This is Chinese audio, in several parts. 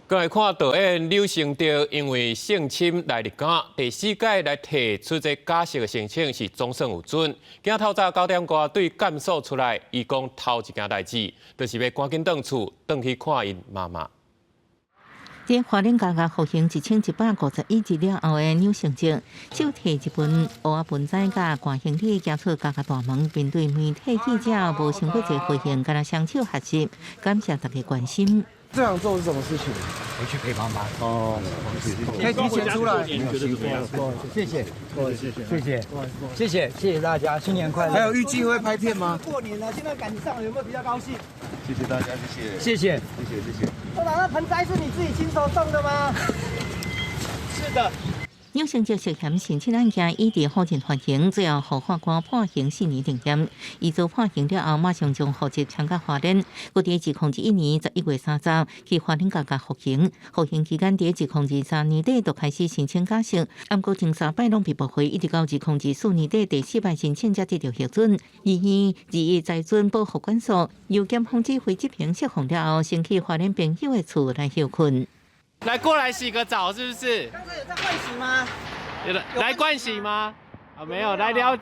各位看导演刘成德因为性侵来入监，第4届来提出这假释的申请是总算有准。今透早9点多对监所出来，伊讲头一件代志，就是要赶紧回厝，回去看因妈妈。在花莲家服刑1151日了后的刘成哲，手提一本乌仔文仔甲寒行李走出家大门，面对媒体记者，无想过这回应，跟他双手合十，感谢大家关心。这样做是什么事情？回去陪妈妈。哦，可以提前出来。谢谢，谢谢大家，新年快乐。还有预计会拍片吗？过年了，现在赶上了，有没有比较高兴？谢谢大家，谢谢。队长，那盆栽是你自己亲手种的吗？是的。刘成哲涉嫌性侵案件已伫法院判刑，最后获法官判刑4年定刑。伊遭判刑了后，马上将户籍迁到花莲。佮伫2021年11月30日去花莲家服刑。服刑期间，伫2023年底就开始申请假释，按过前3摆拢被驳回，一直到2024年底第4摆申请才得到核准。2月在准保护管束，由检方指挥执行释放了后，先去花莲朋友的厝来休困。来过来洗个澡是不是？刚才有在换洗吗？来盥洗吗？啊，没有，来聊。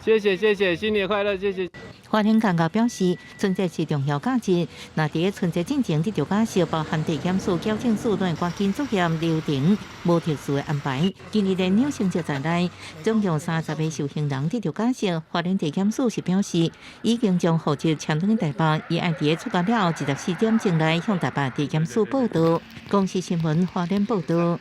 谢谢，新年快乐，谢谢。花莲监表示，春节是重要假日，那伫春节进前得到假释，包含地检署、矫正署等关键作业流程，无特殊的安排。今日连刘成哲在内，总共30个受刑人得到假释。花莲地检署是表示，已经将户籍迁到台北，伊爱伫出监了后24点钟内向台北地检署报到。公视新闻花莲报道。